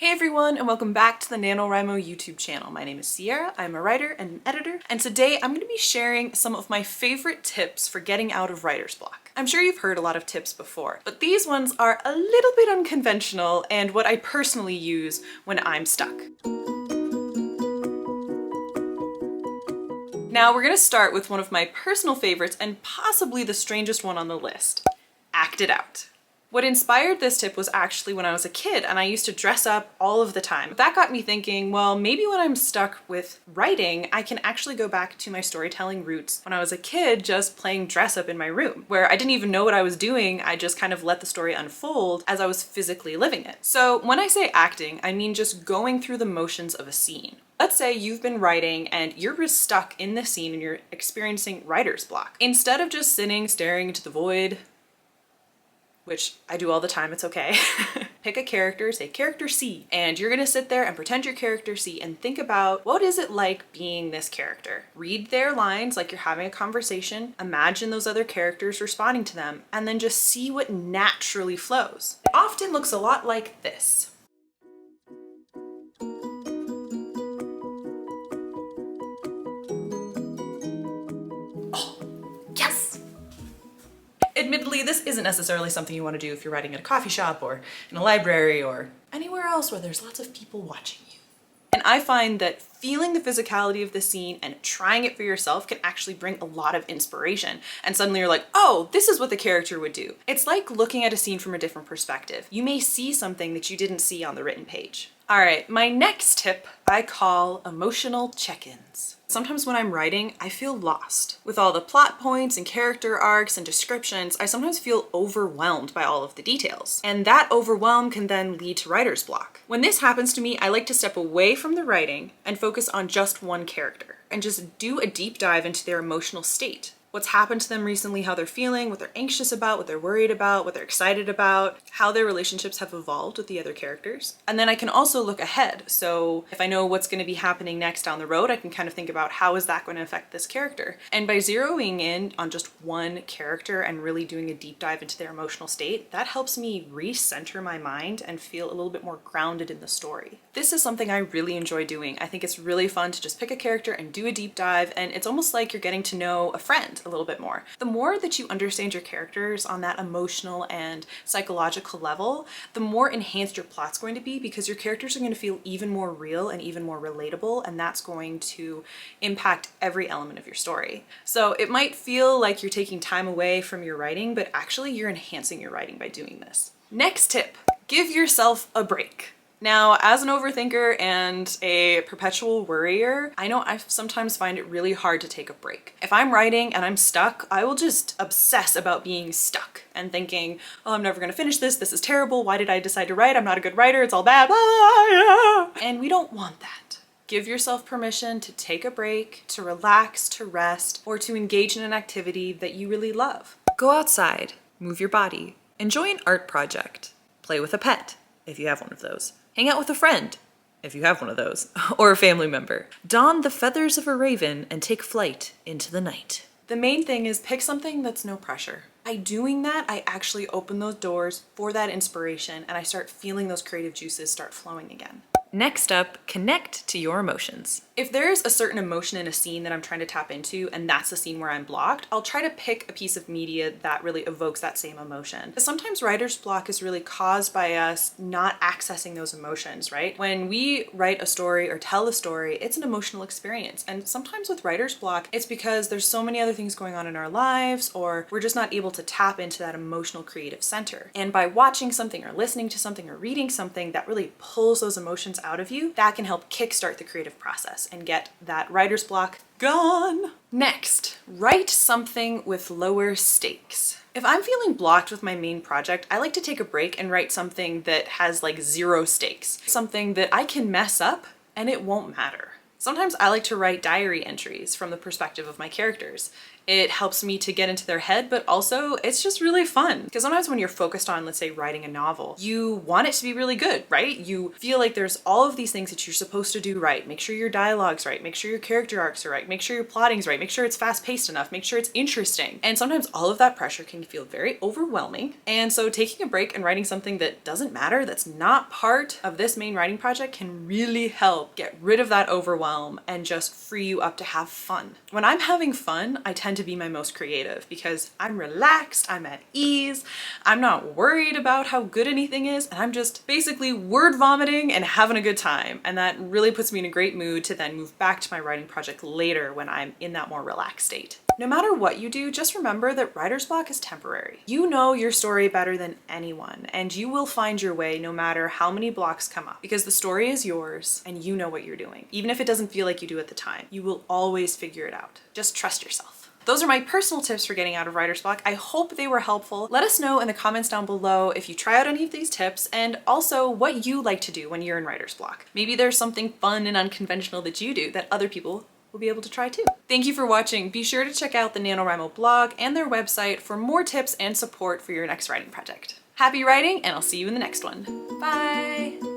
Hey everyone, and welcome back to the NaNoWriMo YouTube channel. My name is Sierra, I'm a writer and an editor, and today I'm going to be sharing some of my favorite tips for getting out of writer's block. I'm sure you've heard a lot of tips before, but these ones are a little bit unconventional and what I personally use when I'm stuck. Now we're going to start with one of my personal favorites and possibly the strangest one on the list. Act it out. What inspired this tip was actually when I was a kid and I used to dress up all of the time. That got me thinking, well, maybe when I'm stuck with writing, I can actually go back to my storytelling roots when I was a kid, just playing dress up in my room, where I didn't even know what I was doing. I just kind of let the story unfold as I was physically living it. So when I say acting, I mean just going through the motions of a scene. Let's say you've been writing and you're just stuck in the scene and you're experiencing writer's block. Instead of just sitting staring into the void, which I do all the time, it's okay. Pick a character, say character C, and you're gonna sit there and pretend you're character C and think about what is it like being this character. Read their lines like you're having a conversation, imagine those other characters responding to them, and then just see what naturally flows. It often looks a lot like this. Admittedly, this isn't necessarily something you want to do if you're writing at a coffee shop or in a library or anywhere else where there's lots of people watching you. And I find that feeling the physicality of the scene and trying it for yourself can actually bring a lot of inspiration. And suddenly you're like, oh, this is what the character would do. It's like looking at a scene from a different perspective. You may see something that you didn't see on the written page. All right, my next tip I call emotional check-ins. Sometimes when I'm writing, I feel lost. With all the plot points and character arcs and descriptions, I sometimes feel overwhelmed by all of the details. And that overwhelm can then lead to writer's block. When this happens to me, I like to step away from the writing and focus on just one character and just do a deep dive into their emotional state. What's happened to them recently, how they're feeling, what they're anxious about, what they're worried about, what they're excited about, how their relationships have evolved with the other characters. And then I can also look ahead. So if I know what's going to be happening next down the road, I can kind of think about how is that going to affect this character. And by zeroing in on just one character and really doing a deep dive into their emotional state, that helps me recenter my mind and feel a little bit more grounded in the story. This is something I really enjoy doing. I think it's really fun to just pick a character and do a deep dive, and it's almost like you're getting to know a friend a little bit more. The more that you understand your characters on that emotional and psychological level, the more enhanced your plot's going to be, because your characters are going to feel even more real and even more relatable, and that's going to impact every element of your story. So it might feel like you're taking time away from your writing, but actually you're enhancing your writing by doing this. Next tip, give yourself a break. Now, as an overthinker and a perpetual worrier, I know I sometimes find it really hard to take a break. If I'm writing and I'm stuck, I will just obsess about being stuck and thinking, oh, I'm never gonna finish this. This is terrible. Why did I decide to write? I'm not a good writer. It's all bad. And we don't want that. Give yourself permission to take a break, to relax, to rest, or to engage in an activity that you really love. Go outside, move your body, enjoy an art project, play with a pet, if you have one of those. Hang out with a friend, if you have one of those, or a family member. Don the feathers of a raven and take flight into the night. The main thing is pick something that's no pressure. By doing that, I actually open those doors for that inspiration and I start feeling those creative juices start flowing again. Next up, connect to your emotions. If there's a certain emotion in a scene that I'm trying to tap into and that's the scene where I'm blocked, I'll try to pick a piece of media that really evokes that same emotion. Because sometimes writer's block is really caused by us not accessing those emotions, right? When we write a story or tell a story, it's an emotional experience. And sometimes with writer's block, it's because there's so many other things going on in our lives, or we're just not able to tap into that emotional creative center. And by watching something or listening to something or reading something that really pulls those emotions out of you, that can help kickstart the creative process and get that writer's block gone. Next, write something with lower stakes. If I'm feeling blocked with my main project, I like to take a break and write something that has like 0 stakes. Something that I can mess up and it won't matter. Sometimes I like to write diary entries from the perspective of my characters. It helps me to get into their head, but also it's just really fun. Because sometimes when you're focused on, let's say, writing a novel, you want it to be really good, right? You feel like there's all of these things that you're supposed to do right. Make sure your dialogue's right, make sure your character arcs are right, make sure your plotting's right, make sure it's fast-paced enough, make sure it's interesting. And sometimes all of that pressure can feel very overwhelming. And so taking a break and writing something that doesn't matter, that's not part of this main writing project, can really help get rid of that overwhelm and just free you up to have fun. When I'm having fun, I tend to be my most creative because I'm relaxed, I'm at ease, I'm not worried about how good anything is, and I'm just basically word vomiting and having a good time. And that really puts me in a great mood to then move back to my writing project later when I'm in that more relaxed state. No matter what you do, just remember that writer's block is temporary. You know your story better than anyone, and you will find your way no matter how many blocks come up, because the story is yours and you know what you're doing. Even if it doesn't feel like you do at the time, you will always figure it out. Just trust yourself. Those are my personal tips for getting out of writer's block. I hope they were helpful. Let us know in the comments down below if you try out any of these tips, and also what you like to do when you're in writer's block. Maybe there's something fun and unconventional that you do that other people will be able to try too. Thank you for watching. Be sure to check out the NaNoWriMo blog and their website for more tips and support for your next writing project. Happy writing, and I'll see you in the next one. Bye!